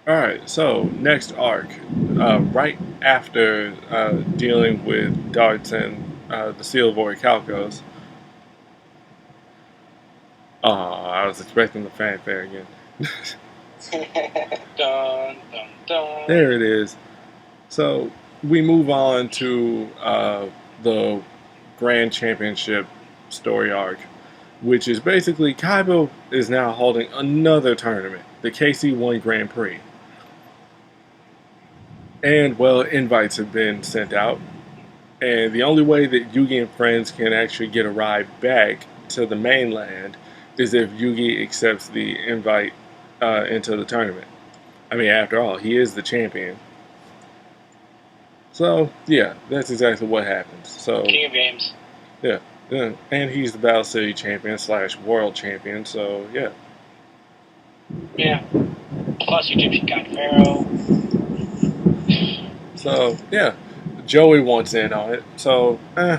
Alright, so next arc. Right after dealing with darts and the Seal Void Calcos. Oh, I was expecting the fanfare again. Dun dun dun. There it is. So we move on to the Grand Championship story arc, which is basically Kaiba is now holding another tournament, the KC1 Grand Prix. And, well, invites have been sent out. And the only way that Yugi and friends can actually get a ride back to the mainland is if Yugi accepts the invite into the tournament. I mean, after all, he is the champion. So, yeah, that's exactly what happens. So, King of Games. yeah, yeah. And he's the Battle City champion / world champion, so, yeah. Yeah. Plus Egyptian God Pharaoh. So, yeah, Joey wants in on it, so,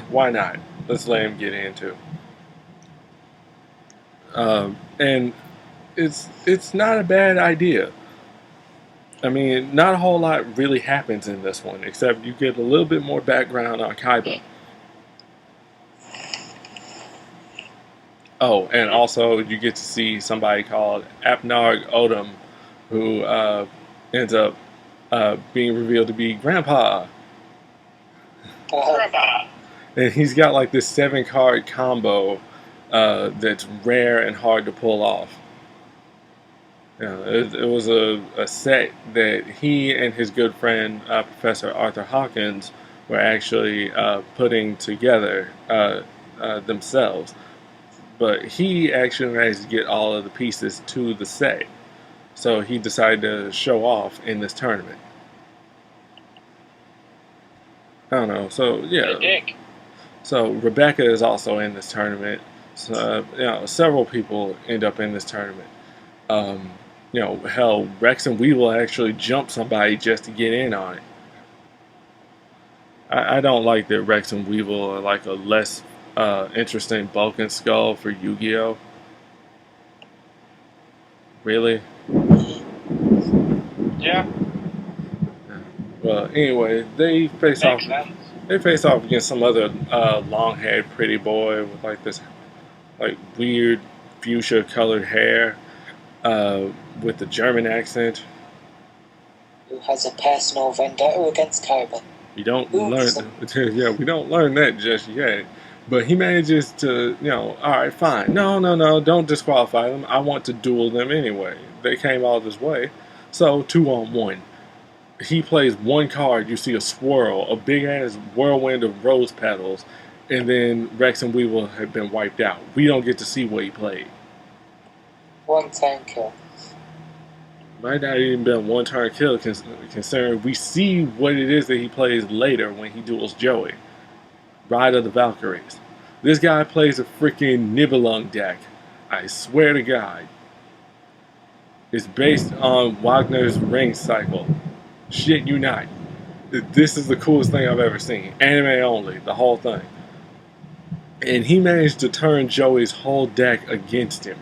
why not? Let's let him get into it. And it's not a bad idea. I mean, not a whole lot really happens in this one, except you get a little bit more background on Kaiba. Oh, and also you get to see somebody called Apnarg Odom, who ends up being revealed to be Grandpa. Grandpa. And he's got like this 7-card combo that's rare and hard to pull off. Yeah, it was a set that he and his good friend Professor Arthur Hawkins were actually putting together themselves. But he actually managed to get all of the pieces to the set. So he decided to show off in this tournament. I don't know. So, yeah. Dick. So Rebecca is also in this tournament. So, several people end up in this tournament. Hell, Rex and Weevil actually jump somebody just to get in on it. I don't like that Rex and Weevil are like a less interesting Bulk and Skull for Yu-Gi-Oh. Really? Yeah. Well, anyway, they face off. Makes sense. They face off against some other long-haired pretty boy with like this, like weird fuchsia-colored hair, with the German accent. Who has a personal vendetta against Kaiba. We don't Oops. learn. Yeah, we don't learn that just yet. But he manages to, all right, fine. No, don't disqualify them. I want to duel them anyway. They came all this way. So, 2-on-1. He plays one card, you see a swirl, a big-ass whirlwind of rose petals, and then Rex and Weevil have been wiped out. We don't get to see what he played. One time kill. Might not even been a one-turn kill, considering we see what it is that he plays later when he duels Joey. Ride of the Valkyries. This guy plays a freaking Nibelung deck. I swear to God. It's based on Wagner's Ring Cycle. Shit you not. This is the coolest thing I've ever seen. Anime only, the whole thing. And he managed to turn Joey's whole deck against him.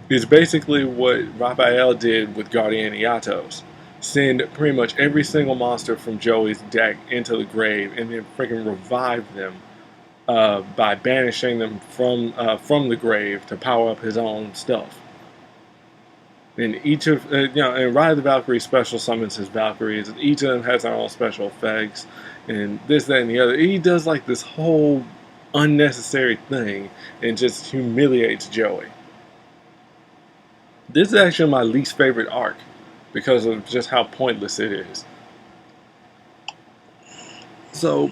It's basically what Raphael did with Guardianiatos. Send pretty much every single monster from Joey's deck into the grave and then freaking revive them by banishing them from the grave to power up his own stuff. And each of and Ride of the Valkyrie special summons his Valkyries. And each of them has their own special effects, and this, that, and the other. He does like this whole unnecessary thing and just humiliates Joey. This is actually my least favorite arc because of just how pointless it is. So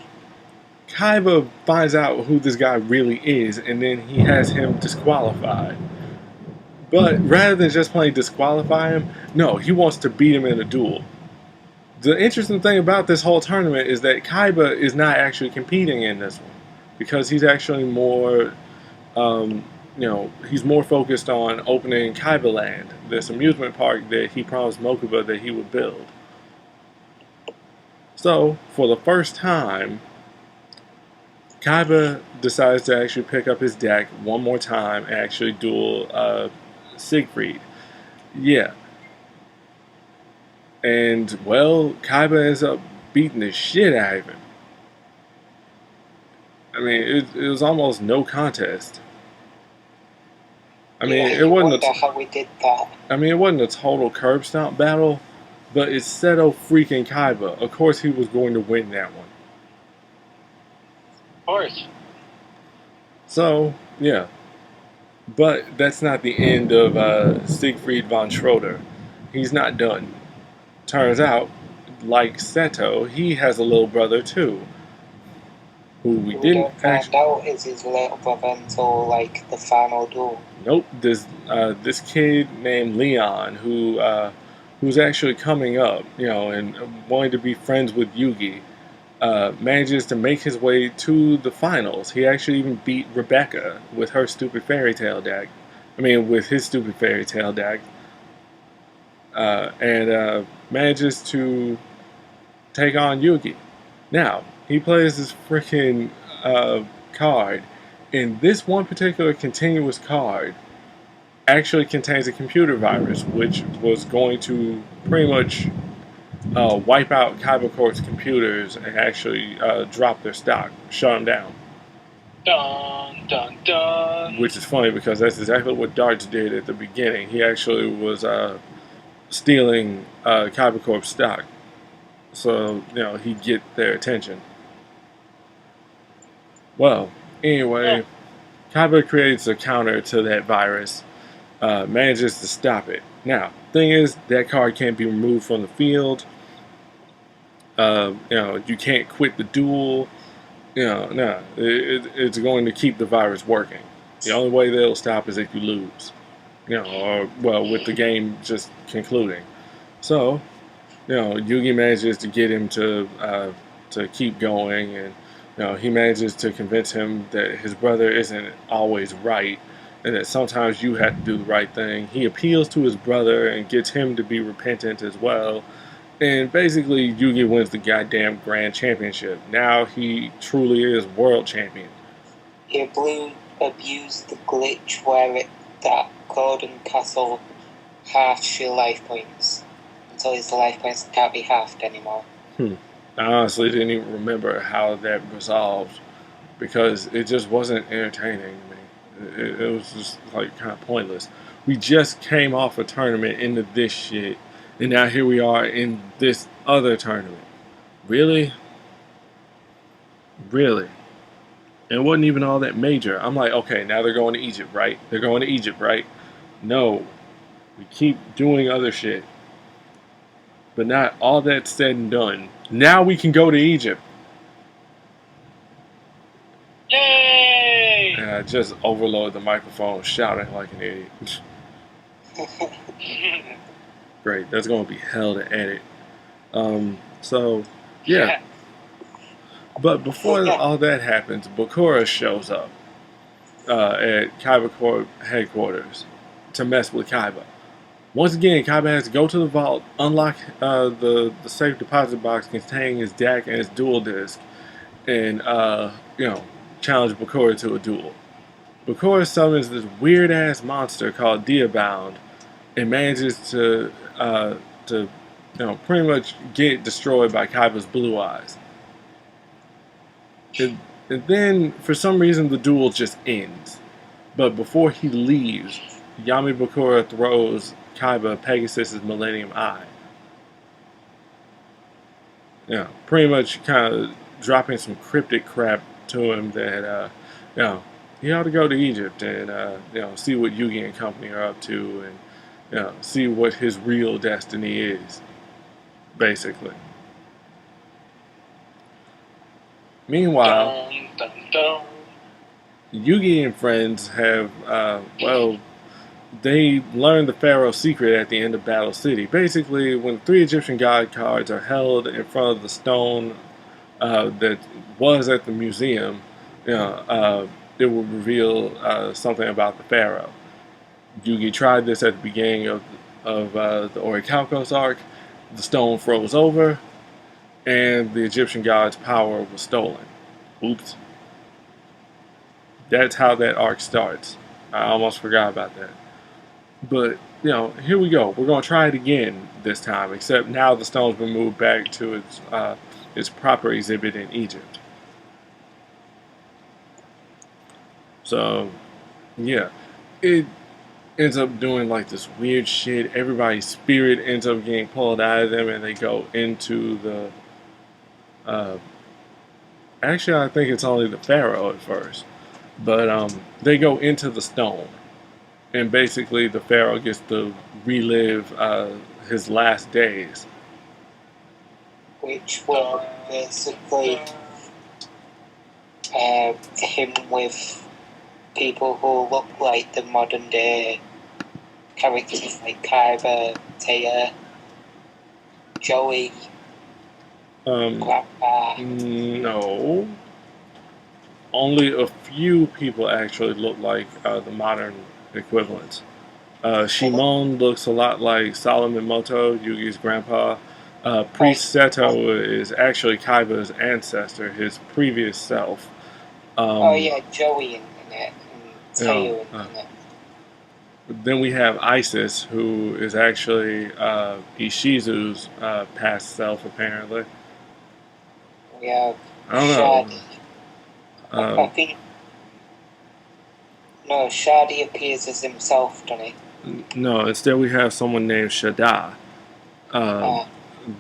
Kaiba finds out who this guy really is, and then he has him disqualified. But rather than just plain disqualify him, no, he wants to beat him in a duel. The interesting thing about this whole tournament is that Kaiba is not actually competing in this one because he's actually more, he's more focused on opening Kaiba Land, this amusement park that he promised Mokuba that he would build. So, for the first time, Kaiba decides to actually pick up his deck one more time and actually duel Siegfried. Yeah. And, well, Kaiba ends up beating the shit out of him. I mean, it was almost no contest. I mean, Yeah, it you wasn't wonder how we did that. it wasn't a total curb stomp battle, but it's Seto freaking Kaiba. Of course, he was going to win that one. Of course. So, yeah. But that's not the end of Siegfried von Schroeder. He's not done. Turns out, like Seto, he has a little brother too, who we We didn't don't find out is his little brother until like the final duel. Nope. This kid named Leon who's actually coming up, and wanting to be friends with Yugi, manages to make his way to the finals. He actually even beat Rebecca with her stupid fairy tale deck. I mean, with his stupid fairy tale deck, and manages to take on Yugi. Now he plays this freaking card, and this one particular continuous card actually contains a computer virus, which was going to pretty much wipe out Kaiba Corp's computers and actually drop their stock, shut them down. Dun dun dun. Which is funny because that's exactly what Darts did at the beginning. He actually was stealing Kaiba Corp's stock, so he'd get their attention. Well, anyway, Kaiba creates a counter to that virus, manages to stop it. Now, thing is, that card can't be removed from the field. You can't quit the duel. No, it's going to keep the virus working. The only way they'll stop is if you lose. Or well, with the game just concluding. So, Yugi manages to get him to keep going, and he manages to convince him that his brother isn't always right, and that sometimes you have to do the right thing. He appeals to his brother and gets him to be repentant as well. And basically, Yugi wins the goddamn Grand Championship. Now he truly is world champion. He abused the glitch where that golden castle halves your life points until his life points can't be halved anymore. I honestly didn't even remember how that resolved because it just wasn't entertaining to me. It was just like kind of pointless. We just came off a tournament into this shit, and now here we are in this other tournament. Really? Really? And it wasn't even all that major. I'm like, okay, now they're going to Egypt, right? They're going to Egypt, right? No. We keep doing other shit. But not all that said and done. Now we can go to Egypt. Yay! And I just overloaded the microphone shouting like an idiot. Great, that's going to be hell to edit. So, yeah. But before all that happens, Bakura shows up at Kaiba Corp headquarters to mess with Kaiba. Once again, Kaiba has to go to the vault, unlock the safe deposit box containing his deck and his duel disc, and challenge Bakura to a duel. Bakura summons this weird ass monster called Diabound and manages to pretty much get destroyed by Kaiba's blue eyes. And then, for some reason, the duel just ends. But before he leaves, Yami Bakura throws Kaiba Pegasus' Millennium Eye. Pretty much kind of dropping some cryptic crap to him that, he ought to go to Egypt and, see what Yugi and company are up to and, see what his real destiny is, basically. Meanwhile, Dun, dun, dun. Yugi and friends have, they learned the Pharaoh's secret at the end of Battle City. Basically, when 3 Egyptian god cards are held in front of the stone that was at the museum, it will reveal something about the Pharaoh. Yugi tried this at the beginning of the Orichalcos arc. The stone froze over, and the Egyptian god's power was stolen. Oops. That's how that arc starts. I almost forgot about that. But here we go. We're gonna try it again this time. Except now the stone's been moved back to its proper exhibit in Egypt. So, yeah, it ends up doing like this weird shit. Everybody's spirit ends up getting pulled out of them, and they go into the. Uh, Actually, I think it's only the pharaoh at first, but they go into the stone, and basically the pharaoh gets to relive his last days. which were basically him with people who look like the modern day characters like Kyber, Taya, Joey, Grandpa. No, only a few people actually look like the modern equivalents. Shimon looks a lot like Solomon Moto, Yugi's grandpa. Priest Seto is actually Kaiba's ancestor, his previous self. Oh yeah, Joey in it, and you know, Tayo in it. Then we have Isis, who is actually Ishizu's past self, apparently. We have I don't know. Shadi. I think no, Shadi appears as himself, doesn't he? No, instead we have someone named Shada. Ah,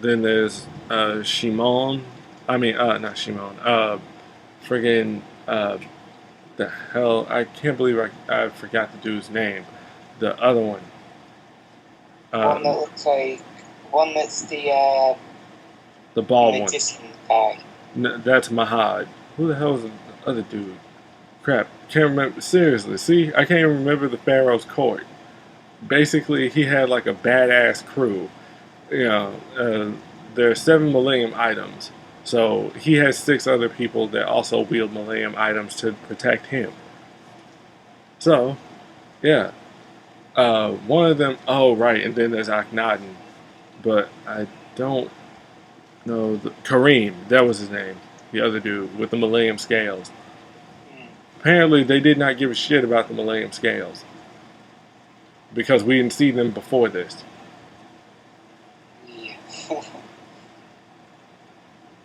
Then there's Shimon. I mean, not Shimon. Friggin' the hell! I can't believe I forgot the dude's name. The other one. one that looks like one that's the bald one. magician guy. That's Mahad. Who the hell is the other dude? Crap, can't remember. Seriously, see, I can't even remember the Pharaoh's court. Basically, he had like a badass crew. There are 7 Millennium items. So he has 6 other people that also wield Millennium items to protect him. So, yeah. One of them, oh right, and then there's Akhenaten. But I don't know, Kareem, that was his name. The other dude with the Millennium Scales. Apparently they did not give a shit about the Millennium Scales. Because we didn't see them before this. Yeah.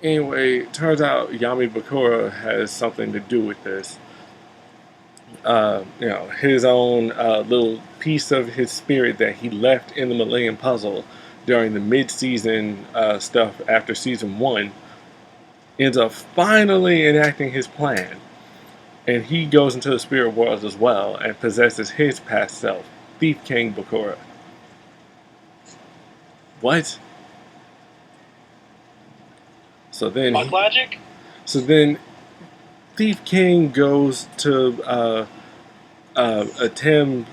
Anyway, turns out Yami Bakura has something to do with this. His own little piece of his spirit that he left in the Millennium Puzzle during the mid-season stuff after season 1 ends up finally enacting his plan. And he goes into the spirit world as well and possesses his past self, Thief King Bakura. What? So then, logic? So then, Thief King goes to attempt.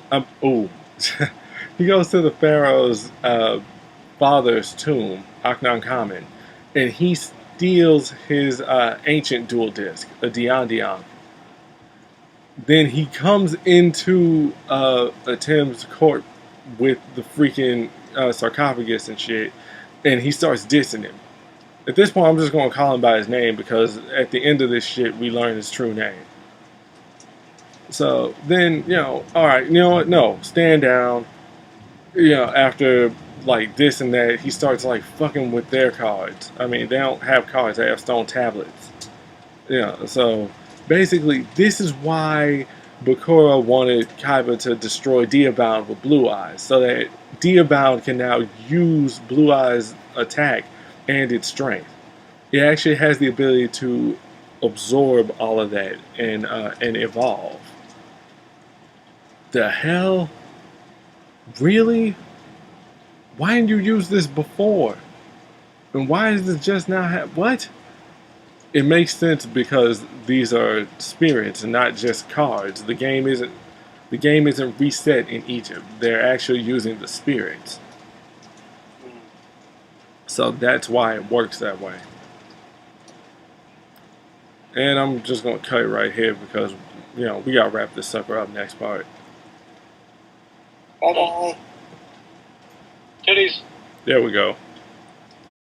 He goes to the pharaoh's father's tomb, Akhenaten, and he steals his ancient dual disc, a Dion Dion. Then he comes into Atem's court with the freaking sarcophagus and shit, and he starts dissing him. At this point, I'm just going to call him by his name because at the end of this shit, we learn his true name. So then, alright, you know what? No, stand down. After like this and that, he starts like fucking with their cards. I mean, they don't have cards, they have stone tablets. So basically, this is why Bakura wanted Kaiba to destroy Diabound with Blue Eyes, so that Diabound can now use Blue Eyes' attack and its strength. It actually has the ability to absorb all of that and evolve. The hell? Really? Why didn't you use this before? And why is this just now what? It makes sense because these are spirits and not just cards. The game isn't reset in Egypt. They're actually using the spirits. So that's why it works that way. And I'm just going to cut it right here because, we got to wrap this sucker up next part. Bye-bye. Titties. There we go.